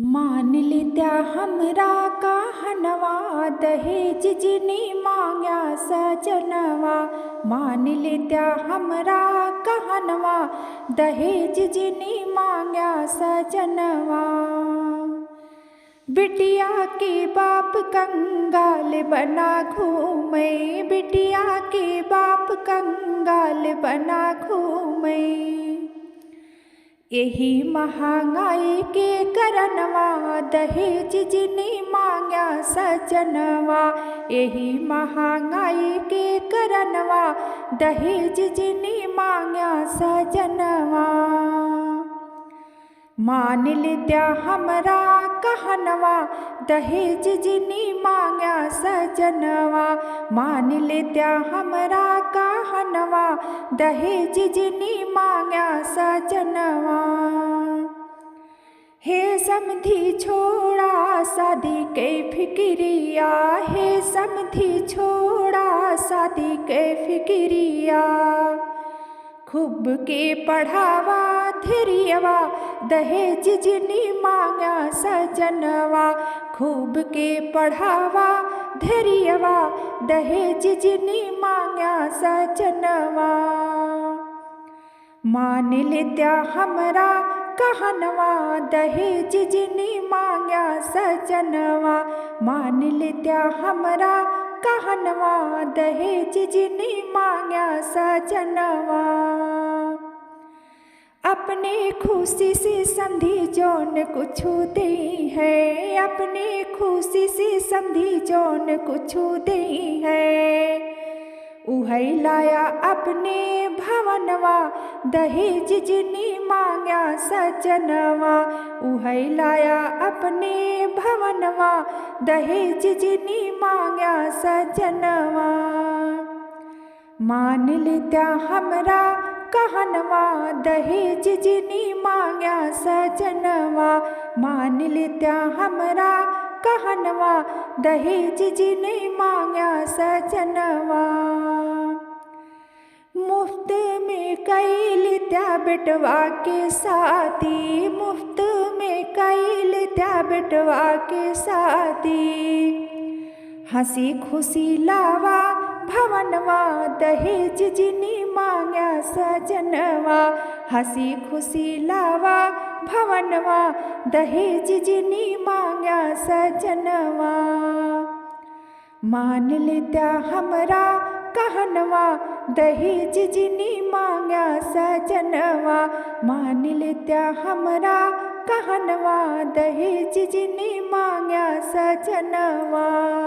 मान लित्या हमरा कहनवा, दहेज जिनी मांग्या सजनवा। मान लित्या हमरा कहनवा, दहेज जिनी मांग्या सजनवा। बिटिया के बाप कंगाल बना घूमे, बिटिया के बाप कंगाल बना घूमे। यही महंगाई के करनवा, दहेज जिनी मांग्या सजनवा। यही महंगाई के करनवा, दहेज जिनी मांग्या सजनवा। मान लित्या हमरा कहनवा, दहेज जिनी मांग्या सजनवा। मान लित्या हमरा कहनवा, दहेज जिनी मांग्या सजनवा। हे समधी छोड़ा शादी के फिक्रिया, हे समधी छोड़ा शादी के फिक्रिया। खूब के पढ़ावा धैर्यवा, दहेज जिनी मांग्या सजनवा। खूब के पढ़ावा धैर्यवा, दहेज जिनी मांग्या सजनवा। मान लित्या हमरा कहनवा, दहेज जिनी मांग्या सजनवा। मान लित्या हमरा कहनवा, दहेज जिनी मांग्या सजनवा। अपने खुशी से समधी जौन कुछु दे है, अपने खुशी से समधी जौन कुछु दे है। उहै लाया अपने भवनवा, दहेज जिनी मांग्या सजनवा। उहै लाया अपने भवनवा, दहेज जिनी मांग्या सजनवा। मान लित्या हमरा कहनवा, दहेज जिनी मांग्या सजनवा। मान लित्या हमरा कहनवा, दहेज जिनी मांग्या सजनवा। मुफ्त में कई लित्या बेटवा के शादी, मुफ्त में कई लित्या बेटवा के शादी। हंसी खुशी लावा भवनवा, दहेज जिनी मांग्या सजनवा। हंसी खुशी लावा भवनवा, दहेज जिनी मांग्या सजनवा। मान लित्या हमरा कहनवा, दहेज जिनी मांग्या सजनवा। मान लित्या हमरा कहनवा, दहेज जिनी मांग्या सजनवा।